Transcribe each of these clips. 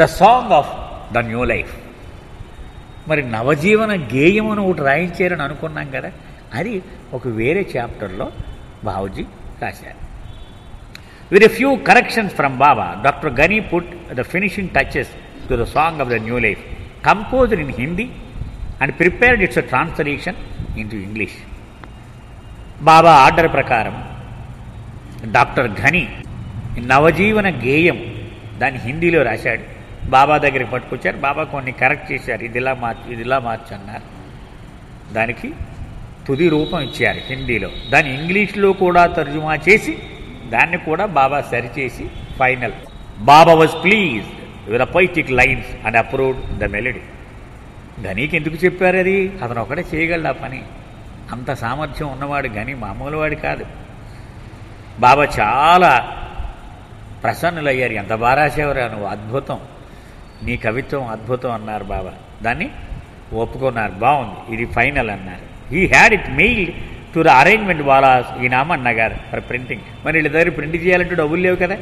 The song of the new life. మరి నవజీవన గేయం అని ఒకటి రాయించారని అనుకున్నాం కదా, అది ఒక వేరే చాప్టర్లో బాబూజీ రాశారు. With a few corrections from Baba, doctor Gani put the finishing touches to the song of the new life, composed in Hindi and prepared its translation in to English. Baba order ప్రకారం డాక్టర్ ఘని నవజీవన గేయం దాన్ని హిందీలో రాశాడు. బాబా దగ్గరికి పట్టుకొచ్చారు. బాబా కొన్ని కరెక్ట్ చేశారు, ఇదిలా మార్చు అన్నారు. దానికి తుది రూపం ఇచ్చారు హిందీలో. దాన్ని ఇంగ్లీష్లో కూడా తర్జుమా చేసి దాన్ని కూడా బాబా సరిచేసి final. Baba was pleased with the poetic lines and approved the melody. ఘనీకి ఎందుకు చెప్పారు అది? అతను ఒకటే చేయగలడు ఆ పని. అంత సామర్థ్యం ఉన్నవాడు ఘని, మామూలు వాడు కాదు. బాబా చాలా ప్రసన్నులయ్యారు. ఎంత బాగా రాసేవరా నువ్వు, అద్భుతం, నీ కవిత్వం అద్భుతం అన్నారు బాబా. దాన్ని ఒప్పుకున్నారు, బాగుంది, ఇది ఫైనల్ అన్నారు. He had it mailed to the arrangement వాలాస్ ఈ నామన్న గారు ఫర్ ప్రింటింగ్. మరి వీళ్ళ దగ్గర ప్రింట్ చేయాలంటే డబ్బులు లేవు కదా,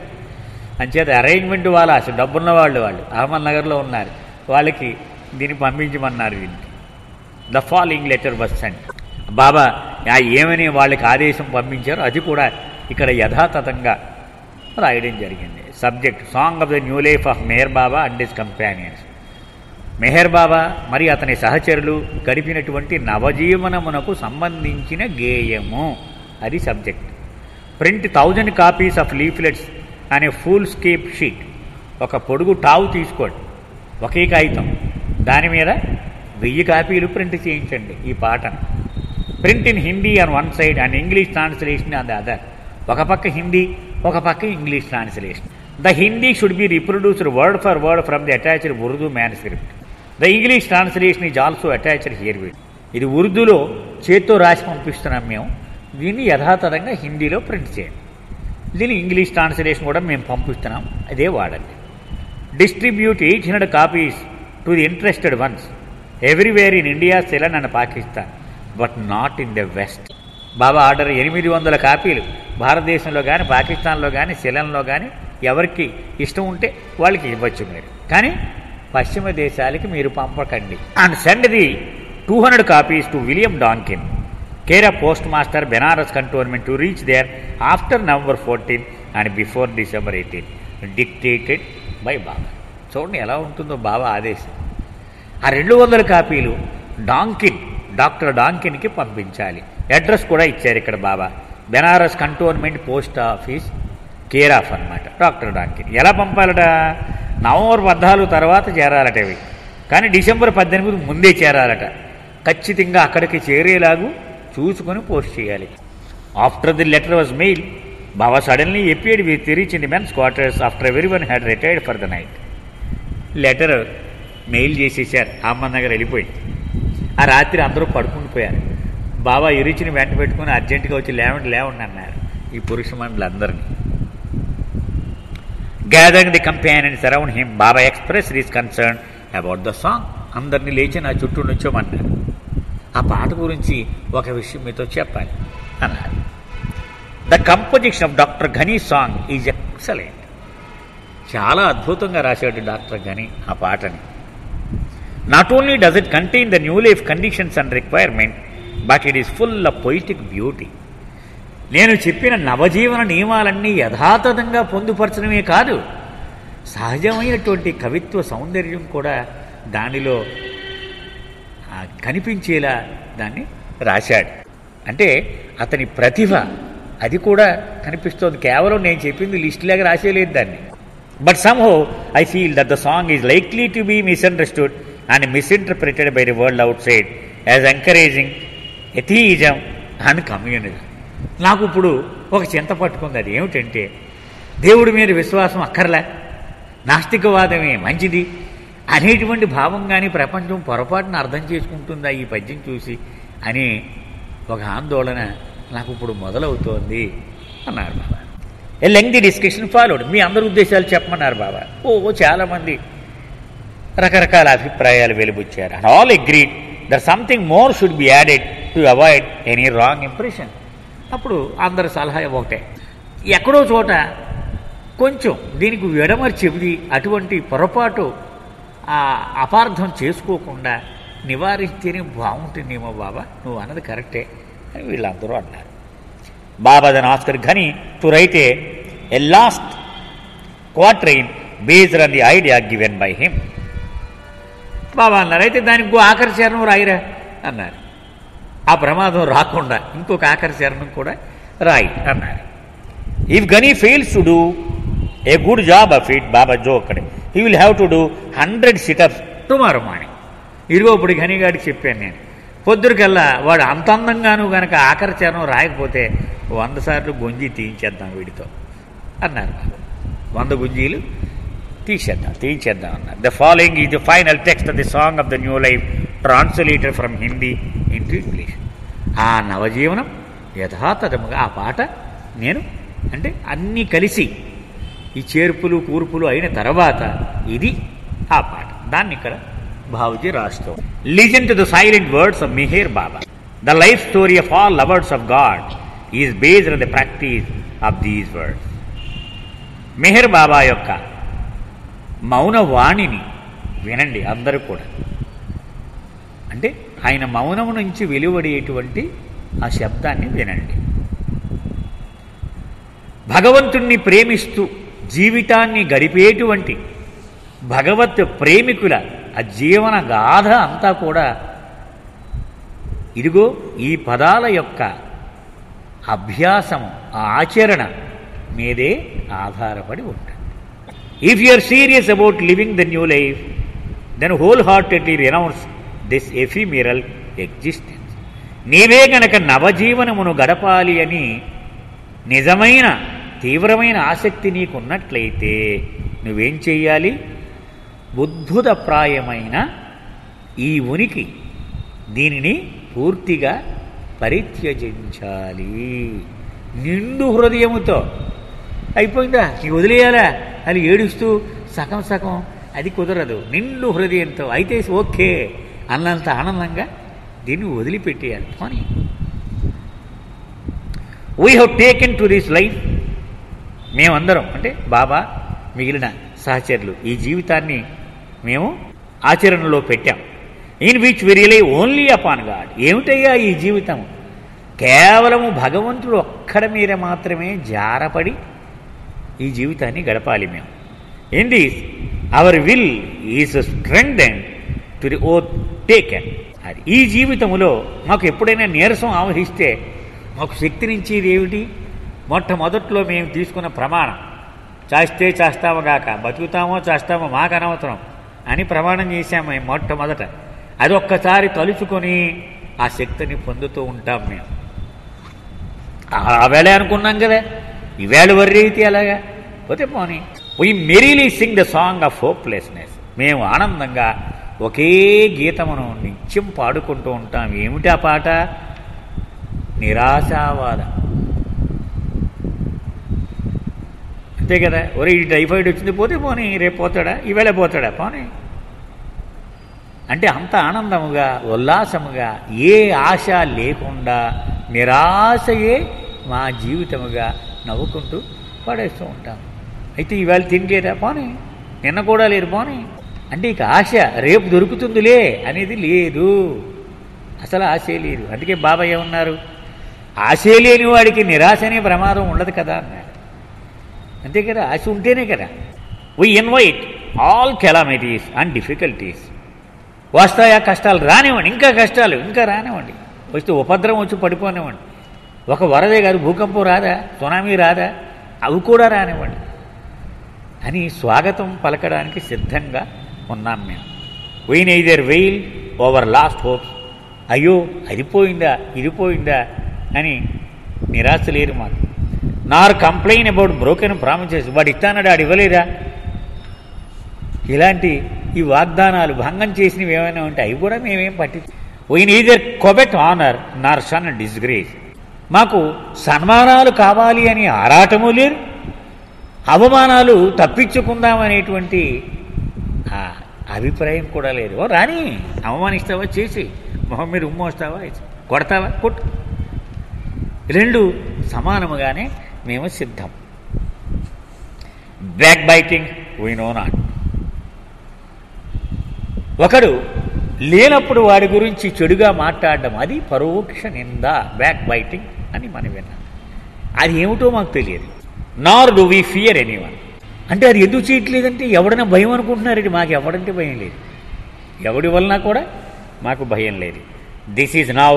అంచేత అరేంజ్మెంట్ వాలాస్ డబ్బున్న వాళ్ళు అహ్మద్ నగర్లో ఉన్నారు, వాళ్ళకి దీన్ని పంపించమన్నారు. దీనికి the following letter was sent. Baba ఏమని వాళ్ళకి ఆదేశం పంపించారో అది కూడా ఇక్కడ యథాతథంగా రాయడం జరిగింది. Subject song of the new life of Meher Baba and his companions. Meher Baba మరి అతని సహచరులు గడిపినటువంటి నవజీవనమునకు సంబంధించిన గేయము, అది subject. Print 1000 copies of leaflets అనే ఫుల్ స్కేప్ షీట్. ఒక పొడుగు టావు తీసుకోండి, ఒకే కాగితం, దాని మీద 1000 కాపీలు ప్రింట్ చేయించండి ఈ పాటను. Print in Hindi on one side and English translation on the other. ఒక పక్క హిందీ, ఒక పక్క English translation. The Hindi should be reproduced word for word from the attached Urdu manuscript. The English translation is also attached herewith. ఇది ఉర్దూలో చేత్తో రాసి పంపిస్తున్నాం మేము, దీన్ని యథాతథంగా హిందీలో ప్రింట్ చేయండి. దీని ఇంగ్లీష్ ట్రాన్స్లేషన్ కూడా మేము పంపిస్తున్నాం, అదే వాడండి. Distribute 800 copies to the interested ones everywhere in India, Ceylon and Pakistan, but not in the west. Baba order 800 కాపీలు భారతదేశంలో కానీ, పాకిస్తాన్లో కానీ, సిలన్లో కానీ ఎవరికి ఇష్టం ఉంటే వాళ్ళకి ఇవ్వచ్చు మీరు, కానీ పశ్చిమ దేశాలకి మీరు పంపకండి. And send the 200 copies to William Donkin, care of post master, Benares cantonment, to reach there after November 14 and before December 18, dictated by Baba. చూడండి ఎలా ఉంటుందో బాబా ఆదేశం. ఆ 200 కాపీలు డాక్టర్ డాంకిన్కి పంపించాలి. అడ్రస్ కూడా ఇచ్చారు ఇక్కడ Baba. Benares cantonment post office, care of అనమాట, డాక్టర్ డాంకిన్. ఎలా పంపాలట? November 14 తర్వాత చేరాలట ఇవి, కానీ December 18 ముందే చేరాలట. ఖచ్చితంగా అక్కడికి చేరేలాగూ చూసుకొని పోస్ట్ చేయాలి. After the letter was mail, Baba suddenly appeared with reach in the men's quarters after everyone had retired for the night. Letter mail చేసేసారు, అహ్మద్ నగర్ వెళ్ళిపోయింది. ఆ రాత్రి అందరూ పడుకుని పోయారు. బాబా ఇరిచిని వెంట పెట్టుకుని అర్జెంటుగా వచ్చి లేవండి అన్నారు ఈ పురుష మండలందరినీ. Gathering the companions around him, Baba expressed his concern about the song. అందరినీ లేచి నా చుట్టూ నుంచోమన్నారు. ఆ పాట గురించి ఒక విషయం మీతో చెప్పాలి అన్నారు. ద కంపోజిషన్ ఆఫ్ డాక్టర్ ఘనీ సాంగ్ ఈజ్ ఎక్సలెంట్. చాలా అద్భుతంగా రాశాడు డాక్టర్ ఘనీ ఆ పాటని. Not only does it contain the new life conditions and requirement, but it is full of poetic beauty. నేను చెప్పిన నవజీవన నియమాలన్నీ యథాతథంగా పొందుపరచడమే కాదు, సహజమైనటువంటి కవిత్వ సౌందర్యం కూడా దానిలో కనిపించేలా దాన్ని రాశాడు. అంటే అతని ప్రతిభ అది కూడా కనిపిస్తోంది. కేవలం నేను చెప్పింది లిస్టులాగా రాసేయలేదు దాన్ని. But somehow I feel that the song is likely to be misunderstood and misinterpreted by the world outside as encouraging atheism and communism. నాకు ఇప్పుడు ఒక చింత పట్టుకుంది. అది ఏమిటంటే, దేవుడి మీద విశ్వాసం అక్కర్లే, నాస్తికవాదమే మంచిది అనేటువంటి భావం కానీ ప్రపంచం పొరపాటున అర్థం చేసుకుంటుందా ఈ పద్యం చూసి అనే ఒక ఆందోళన నాకు ఇప్పుడు మొదలవుతోంది అన్నారు Baba. A lengthy discussion followed. మీ అందరి ఉద్దేశాలు చెప్పమన్నారు బాబా. చాలామంది రకరకాల అభిప్రాయాలు వెలుబుచ్చారు. And all agreed that something more should be added to avoid any wrong impression. అప్పుడు అందరి సలహా ఒకటే, ఎక్కడో చోట కొంచెం దీనికి విడమరి చెబుది అటువంటి పొరపాటు అపార్థం చేసుకోకుండా నివారిస్తేనే బాగుంటుందేమో బాబా, నువ్వు అన్నది కరెక్టే అని వీళ్ళందరూ అన్నారు. Baba then asked Ghani to write a last quatrain based on the idea given by him. Baba అన్నారు, అయితే దానికి ఆఖరి చరణం రాయిరా అన్నారు. ఆ ప్రమాదం రాకుండా ఇంకొక ఆఖరి చరణం కూడా రాయి అన్నారు. If Ghani fails to do a good job of it, Baba joked, he will have to do 100 situps tomorrow morning. ఇదిగో ఇప్పుడు ఘనిగాడికి చెప్పాను నేను, పొద్దురికల్లా వాడు అంత అందంగాను గనక ఆఖరి చరణం రాయకపోతే 100 సార్లు గుంజి తీయించేద్దాం వీడితో అన్నారు. 100 గుంజీలు తీయించేద్దాం అన్నారు. The following is the final text of the song of the new life translated from Hindi into English. ఆ నవజీవనం యథాతథముగా ఆ పాట నేను అంటే అన్నీ కలిసి ఈ చేర్పులు కూర్పులు అయిన తర్వాత ఇది ఆ పాట, దాన్ని ఇక్కడ భావుజీ రాస్తాం. Listen to the silent words of Meher Baba. The life story of all lovers of God is based on the practice of these words. Meher Baba యొక్క మౌనవాణిని వినండి అందరూ కూడా. అంటే ఆయన మౌనము నుంచి వెలువడేటువంటి ఆ శబ్దాన్ని వినండి. భగవంతుణ్ణి ప్రేమిస్తూ జీవితాన్ని గడిపేటువంటి భగవత్ ప్రేమికుల ఆ జీవన గాథ అంతా కూడా ఇదిగో ఈ పదాల యొక్క అభ్యాసము, ఆచరణ మీదే ఆధారపడి ఉంటుంది. If you are serious about living the new life, then wholeheartedly renounce this ephemeral existence. నీవే గనక నవజీవనమును గడపాలి అని నిజమైన తీవ్రమైన ఆసక్తి నీకున్నట్లయితే నువ్వేం చెయ్యాలి? ఉద్భుతప్రాయమైన ఈ ఉనికి దీనిని పూర్తిగా పరిత్యజించాలి. నిండు హృదయముతో అయిపోయిందా నీకు వదిలేయాలా అని ఏడుస్తూ సగం సగం అది కుదరదు. నిండు హృదయంతో అయితే ఓకే అన్నంత ఆనందంగా దీన్ని వదిలిపెట్టేయాలి. కానీ we have taken to this life, మేమందరం అంటే బాబా మిగిలిన సహచరులు ఈ జీవితాన్ని మేము ఆచరణలో పెట్టాం. In which we rely only upon God. ఏమిటయ్యా ఈ జీవితం? కేవలము భగవంతుడు ఒక్కడ మీద మాత్రమే జారపడి ఈ జీవితాన్ని గడపాలి మేము. In this our will is strengthen to the oath taken. అది ఈ జీవితంలో మాకు ఎప్పుడైనా నీరసం ఆవహిస్తే మాకు శక్తినిచ్చేది ఏమిటి? మొట్టమొదట్లో మేము తీసుకున్న ప్రమాణం, చేస్తే చేస్తామో గాక, బతుకుతామో చేస్తామో మాకు అనవసరం అని ప్రమాణం చేశాము మేము మొట్టమొదట. అది ఒక్కసారి తలుచుకొని ఆ శక్తిని పొందుతూ ఉంటాం మేము. ఆ వేళ అనుకున్నాం కదా, ఈవేళ వర్రీ అయితే అలాగా పోతే పోనీ. We merely Singh the song of hopelessness. మేము ఆనందంగా ఒకే గీతమును నిత్యం పాడుకుంటూ ఉంటాం. ఏమిటి ఆ పాట? నిరాశావాదం. అంతే కదా. ఒరే ఈ టైఫాయిడ్ వచ్చింది పోతే పోనీ, రేపు పోతాడా, ఈవేళ పోతాడా పోనీ అంటే అంత ఆనందముగా ఉల్లాసముగా ఏ ఆశ లేకుండా నిరాశయే మా జీవితముగా నవ్వుకుంటూ పడేస్తూ ఉంటాం. అయితే ఈవేళ తినలేదా పోనీ, నిన్న కూడా లేదు పోనీ అంటే ఇక ఆశ రేపు దొరుకుతుందిలే అనేది లేదు, అసలు ఆశే లేదు. అందుకే బాబా ఏమన్నారు? ఆశే లేని వాడికి నిరాశ అనే ప్రమాదం ఉండదు కదా అన్నాడు. అంతే కదా, ఆశ ఉంటేనే కదా. We invite all calamities and difficulties. వస్తాయా కష్టాలు? రానివ్వండి, ఇంకా కష్టాలు ఇంకా రానివ్వండి, వస్తే ఉపద్రవం వచ్చి పడిపోనివ్వండి. ఒక వరదే కాదు, భూకంపం రాదా, సునామీ రాదా, అవి కూడా రానివ్వండి అని స్వాగతం పలకడానికి సిద్ధంగా ఉన్నాం మేము. We neither veil over last hopes. అయ్యో అది పోయిందా ఇది పోయిందా అని నిరాశ లేరు మాకు. నార్ కంప్లైన్ అబౌట్ బ్రోకెన్ ప్రామిసెస్. వాడు ఇస్తానడు ఆడు ఇవ్వలేదా, ఇలాంటి ఈ వాగ్దానాలు భంగం చేసినవి ఏమైనా ఉంటే అవి కూడా మేమేం పట్టించు. We neither కొబెట్ honour Nar sun disgrace. మాకు సన్మానాలు కావాలి అని ఆరాటము లేరు, అవమానాలు తప్పించుకుందామనేటువంటి అభిప్రాయం కూడా లేదు. రాని అవమానిస్తావా చేసి, మొహం మీద ఉమ్మోస్తావా, కొడతావా కొట్టు, రెండు సమానముగానే మేము సిద్ధం. Back biting we know not. ఒకడు లేనప్పుడు వాడి గురించి చెడుగా మాట్లాడడం, అది పరోక్ష నింద, బ్యాక్ బైటింగ్ అని మనం విన్నాం. అది ఏమిటో మాకు తెలియదు. నార్ డు వీ ఫియర్ ఎనీవన్. అంటే అది ఎందుకు చేయట్లేదంటే ఎవడైనా భయం అనుకుంటున్నారండి. మాకు ఎవడంటే భయం లేదు, ఎవడి వలన కూడా మాకు భయం లేదు. This is now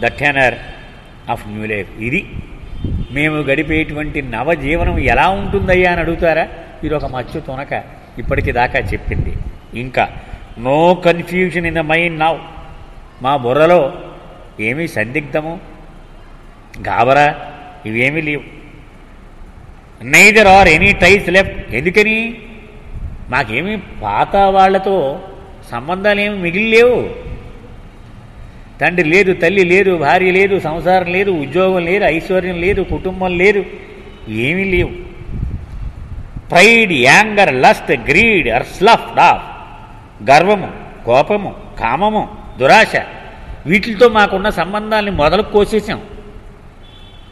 the tenor of new life. ఇది మేము గడిపేటువంటి నవజీవనం ఎలా ఉంటుందయ్యా అని అడుగుతారా? ఇది ఒక మచ్చు తునక ఇప్పటికి దాకా చెప్పింది. ఇంకా no confusion in the mind now. మా బుర్రలో ఏమీ సందిగ్ధము, గాబరా ఇవేమీ లేవు. Neither are any ties left. ఎందుకని? మాకేమీ పాత వాళ్లతో సంబంధాలు ఏమి మిగిలిలేవు. తండ్రి లేదు, తల్లి లేదు, భార్య లేదు, సంసారం లేదు, ఉద్యోగం లేదు, ఐశ్వర్యం లేదు, కుటుంబం లేదు, ఏమీ లేవు. Pride, anger, lust, greed are sloughed off. గర్వము, కోపము, కామము, దురాశ, వీటితో మాకున్న సంబంధాలని మొదలు కోసేసాం.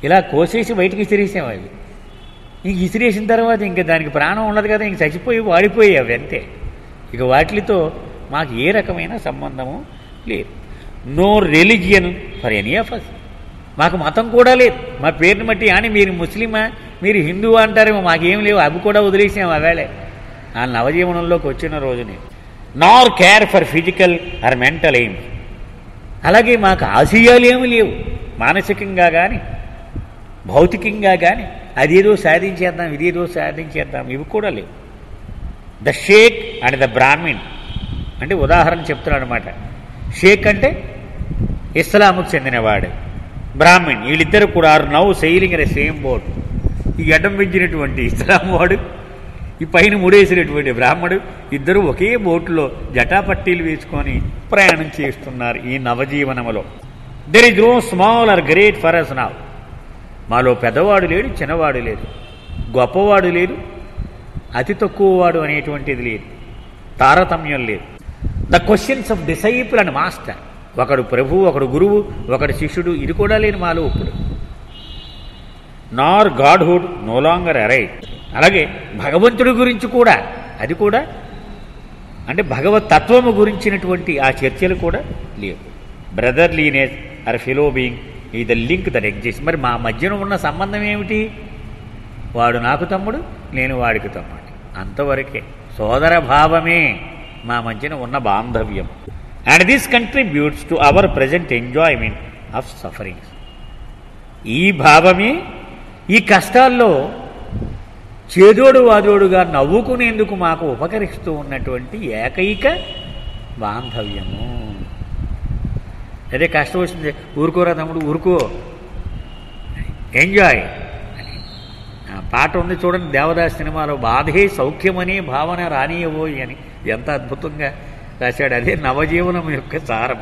ఇలా కోసేసి బయటికి ఇసిరేసాం. అవి ఇంక ఇసిరేసిన తర్వాత ఇంక దానికి ప్రాణం ఉండదు కదా, ఇంక చచ్చిపోయి వాడిపోయాయి అవి అంతే. ఇక వాటితో మాకు ఏ రకమైన సంబంధము లేదు. No religion for any of us. మాకు మతం కూడా లేదు. మా పేరుని బట్టి అని మీరు ముస్లిమా, మీరు హిందువా అంటారేమో, మాకేం లేవు. అవి కూడా వదిలేసాం ఆవేళే ఆ నవజీవనంలోకి వచ్చిన రోజునే. నార్ care for physical are mental AIIMS. అలాగే మాకు ఆశయాలు ఏమీ లేవు, మానసికంగా కానీ భౌతికంగా కానీ అదేదో సాధించేద్దాం, ఇదేదో సాధించేద్దాం, ఇవి కూడా లేవు. The sheikh and the Brahmin అంటే ఉదాహరణ చెప్తున్నాడు అనమాట. షేక్ అంటే ఇస్లాంకు చెందినవాడు, బ్రాహ్మిన్, వీళ్ళిద్దరు కూడా are now sailing in a same boat. ఈ గడ్డం పెంచినటువంటి ఇస్లాం వాడు, ఈ పైన ముడేసినటువంటి బ్రాహ్మడు, ఇద్దరు ఒకే బోటులో జటాపట్టీలు వేసుకొని ప్రయాణం చేస్తున్నారు ఈ నవజీవనములో. There is no small or great for us now. మాలో పెద్దవాడు లేడు, చిన్నవాడు లేదు, గొప్పవాడు లేదు, అతి తక్కువవాడు అనేటువంటిది లేదు, తారతమ్యం లేదు. The questions of disciple and master. ఒకడు ప్రభువు, ఒకడు గురువు, ఒకడు శిష్యుడు, ఇది కూడా లేని మాలో ఇప్పుడు. నార్ గాడ్హుడ్ నో లాంగర్ అరైవ్. అలాగే భగవంతుడి గురించి కూడా, అది కూడా అంటే భగవత్ తత్వము గురించినటువంటి ఆ చర్చలు కూడా లేవు. బ్రదర్లీనెస్ ఆర్ ఫెలో బీయింగ్ ఈ ద లింక్ దట్ ఎగ్జిస్ట్. మరి మా మధ్యన ఉన్న సంబంధం ఏమిటి? వాడు నాకు తమ్ముడు, నేను వాడికి తమ్ముడు, అంతవరకే. సోదర భావమే మా మధ్యన ఉన్న బాంధవ్యం. And this contributes to our present enjoyment of sufferings. ఈ భావమే ఈ కష్టాల్లో చేదోడు వాదోడుగా నవ్వుకునేందుకు మాకు ఉపకరిస్తూ ఉన్నటువంటి ఏకైక బాంధవ్యము. అదే కష్టం వచ్చింది, ఊరుకోరా తమ్ముడు, ఊరుకో, ఎంజాయ్ అని పాట ఉంది చూడండి దేవదాస్ సినిమాలో. బాధే సౌఖ్యమనే భావన రానియబోయి అని ఎంత అద్భుతంగా రాశాడు. అదే నవజీవనం యొక్క సారం.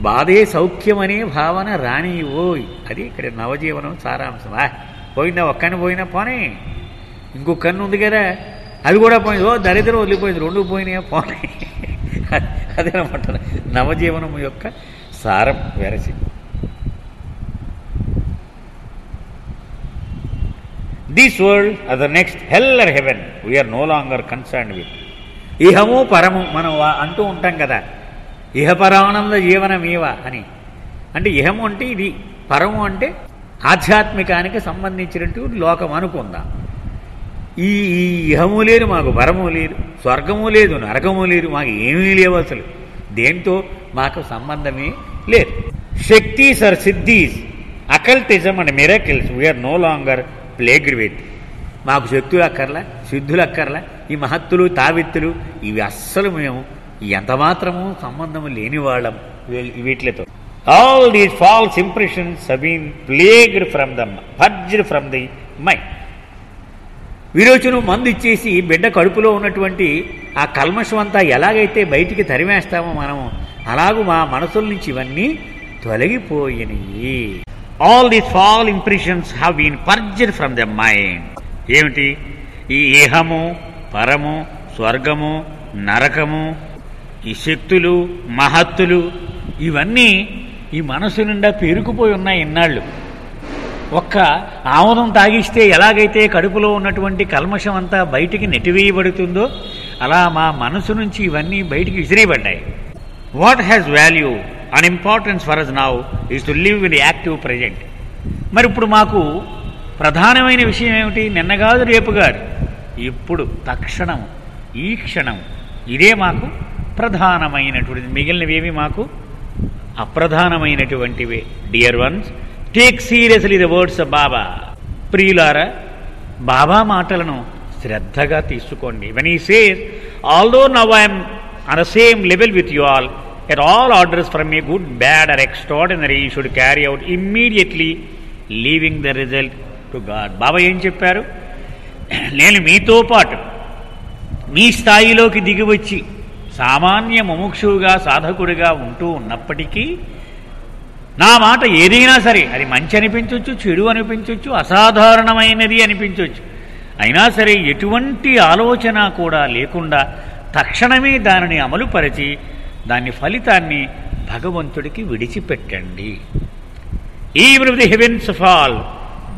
బాధే సౌఖ్యమనే భావన రానియబోయి, అది ఇక్కడ నవజీవనం సారాంశం. పోయిందా, ఒక్కని పోయినా పోనీ, ఇంకొక కన్ను ఉంది కదా అది కూడా పోయింది, ఓ దరిద్రం వదిలిపోయింది, రెండు పోయినాయా పోనీ. అదేనమాట నవజీవనం యొక్క సారం వెరసి. This world or the next hell or heaven we are no longer concerned with. ఇహము పరము మనం అంటూ ఉంటాం కదా, ఇహపరానంద జీవనమేవ అని. అంటే ఇహము అంటే ఇది, పరము అంటే ఆధ్యాత్మికానికి సంబంధించినటువంటి లోకం అనుకుందాం. ఈ ఇహము లేదు, మాకు పరము లేదు, స్వర్గము లేదు, నరకము లేదు, మాకు ఏమీ లేవు, అసలు దేంతో మాకు సంబంధమే లేదు. Shaktis or siddhis, occultism and miracles we are no longer plagued with. మాకు శక్తులు అక్కర్లా, సిద్ధులు అక్కర్లా, ఈ మహత్తులు తావిత్తులు ఇవి అస్సలు మేము ఎంతమాత్రము సంబంధము లేని వాళ్ళం వీటితో. All these false impressions have been plagued from the purged from the mind. విరోచనం మందు ఇచ్చేసి బిడ్డ కడుపులో ఉన్నటువంటి ఆ కల్మషం అంతా ఎలాగైతే బయటికి తరిమేస్తామో మనము, అలాగూ మా మనసుల నుంచి ఇవన్నీ తొలగిపోయినాయి. All these fall impressions have been purged from the mind. ఏమిటి? ఈ ఇహము, పరము, స్వర్గము, నరకము, ఈ శక్తులు, మహత్తులు ఇవన్నీ ఈ మనసు నిండా పేరుకుపోయి ఉన్నాయి ఇన్నాళ్ళు. ఒక్క ఆముదం తాగిస్తే ఎలాగైతే కడుపులో ఉన్నటువంటి కల్మషం అంతా బయటికి నెట్టివేయబడుతుందో అలా మా మనసు నుంచి ఇవన్నీ బయటికి విసిరేయబడ్డాయి. What has value and importance for us now is to live in the active present. మరి ఇప్పుడు మాకు ప్రధానమైన విషయం ఏమిటి? నిన్న కాదు రేపు కాదు, ఇప్పుడు తక్షణం ఈ క్షణం ఇదే మాకు ప్రధానమైనటువంటిది. మిగిలినవేవి మాకు అప్రధానమైనటువంటివే. Dear ones, take seriously the words of Baba. ప్రియులారా, బాబా మాటలను శ్రద్ధగా తీసుకోండి. When he says, although now I'm on the same level with you all, at all orders from me, good, bad or extraordinary, you should carry out immediately, leaving the result to God. బాబా ఏం చెప్పారు? నేను మీతో పాటు మీ స్థాయిలోకి దిగివచ్చి సామాన్య ముముక్షువుగా సాధకుడిగా ఉంటూ ఉన్నప్పటికీ నా మాట ఏదైనా సరే అది మంచి అనిపించవచ్చు, చెడు అనిపించవచ్చు, అసాధారణమైనది అనిపించవచ్చు, అయినా సరే ఎటువంటి ఆలోచన కూడా లేకుండా తక్షణమే దానిని అమలుపరిచి దాని ఫలితాన్ని భగవంతుడికి విడిచిపెట్టండి. Even if the heavens fall,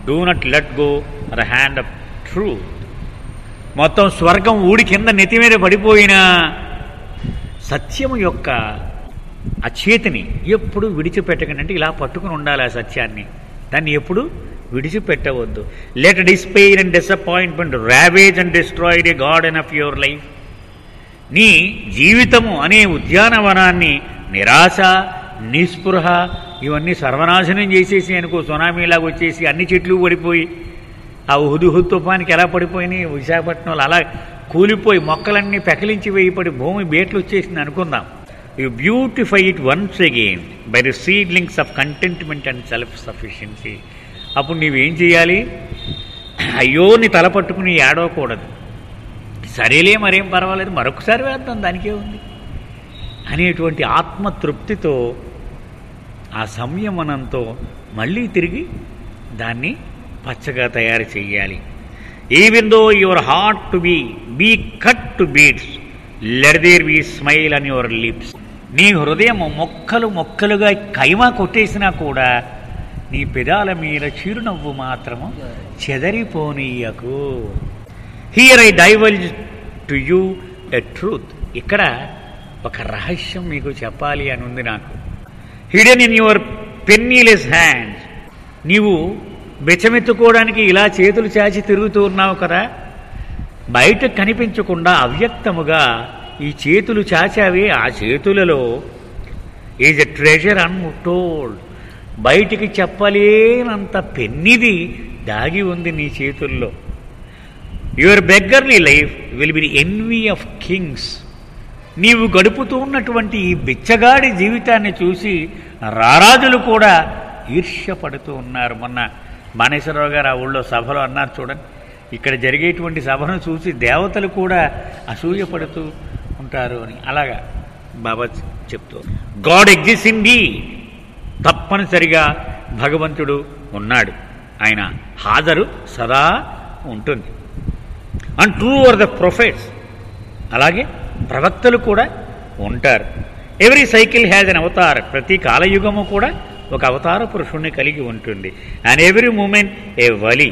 do not let go the hand of truth. మొత్తం స్వర్గం ఊడి కింద నెత్తి మీద పడిపోయినా సత్యము యొక్క ఆ చేతిని ఎప్పుడు విడిచిపెట్టకండి. అంటే ఇలా పట్టుకుని ఉండాలి ఆ సత్యాన్ని, దాన్ని ఎప్పుడు విడిచిపెట్టవద్దు. Let despair and disappointment ravage and destroy the garden of your life. నీ జీవితము అనే ఉద్యానవనాన్ని నిరాశ, నిస్పృహ ఇవన్నీ సర్వనాశనం చేసేసి అనుకో, సునామీలాగా వచ్చేసి అన్ని చెట్లు పడిపోయి, ఆ హుదుహుద్ తుఫానికి ఎలా పడిపోయినాయి విశాఖపట్నంలో అలా కూలిపోయి మొక్కలన్నీ పెకలించి వేయపడి భూమి బేట్లు వచ్చేసింది అనుకుందాం. You beautify it once again by the seedlings of contentment and self sufficiency. అప్పుడు నీవేం చేయాలి? అయ్యో నీ తల పట్టుకుని ఏడవకూడదు, సరేలే మరేం పర్వాలేదు మరొకసారి వేద్దాం దానికే ఉంది అనేటువంటి ఆత్మతృప్తితో ఆ సంయమనంతో మళ్ళీ తిరిగి దాన్ని పచ్చగా తయారు చేయాలి. Even though your heart to be cut to beats, let there be smile on your lips. నీ హృదయం మొక్కలు మొక్కలుగా కైమా కొట్టేసినా కూడా నీ పెదాల మీద చిరునవ్వు మాత్రము చెదరిపోనీయకు. Here I divulge to you a truth. ఇక్కడ ఒక రహస్యం మీకు చెప్పాలి అని ఉంది నాకు. Hidden in your penniless hands. నీవు బెచ్చమెత్తుకోవడానికి ఇలా చేతులు చాచి తిరుగుతూ ఉన్నావు కదా, బయట కనిపించకుండా అవ్యక్తముగా ఈ చేతులు చాచావే, ఆ చేతులలో ఈజ్ ఎ ట్రెజర్ అన్టోల్డ్. బయటికి చెప్పలేనంత పెన్నిది దాగి ఉంది నీ చేతుల్లో. Your beggarly life will be the envy of kings. నీవు గడుపుతూ ఉన్నటువంటి ఈ బిచ్చగాడి జీవితాన్ని చూసి రారాజులు కూడా ఈర్ష్యపడుతూ ఉన్నారు. మొన్న మానేశ్వరరావు గారు ఆ ఊళ్ళో సభలో అన్నారు చూడండి, ఇక్కడ జరిగేటువంటి సభను చూసి దేవతలు కూడా అసూయపడుతూ ఉంటారు అని. అలాగా బాబా చెప్తూ, గాడ్ ఎగ్జిస్ట్ ఇన్ ది. తప్పనిసరిగా భగవంతుడు ఉన్నాడు, ఆయన హాజరు సదా ఉంటుంది. And true are the prophets. అలాగే ప్రవక్తలు కూడా ఉంటారు. Every cycle has an avatar. ప్రతి కాలయుగము కూడా ఒక అవతార పురుషుణ్ణి కలిగి ఉంటుంది. And every moment a wali.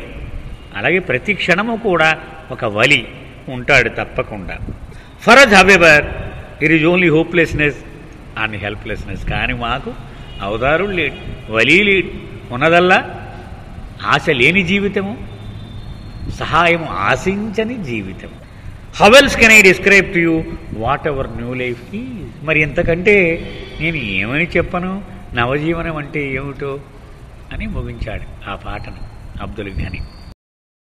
అలాగే ప్రతి క్షణము కూడా ఒక వలి ఉంటాడు తప్పకుండా. For us however it is only hopelessness and helplessness. కానీ మాకు అవతారుడు లేడు, వలి లేడు, ఉన్నదల్లా ఆశ లేని జీవితము, సహాయము ఆశించని జీవితం. How else can I describe to you what ever new life is. మరి ఇంతకంటే నేను ఏమని చెప్పను నవజీవనం అంటే ఏమిటో అని ముగించాడు ఆ పాటను అబ్దుల్ ఘనీ.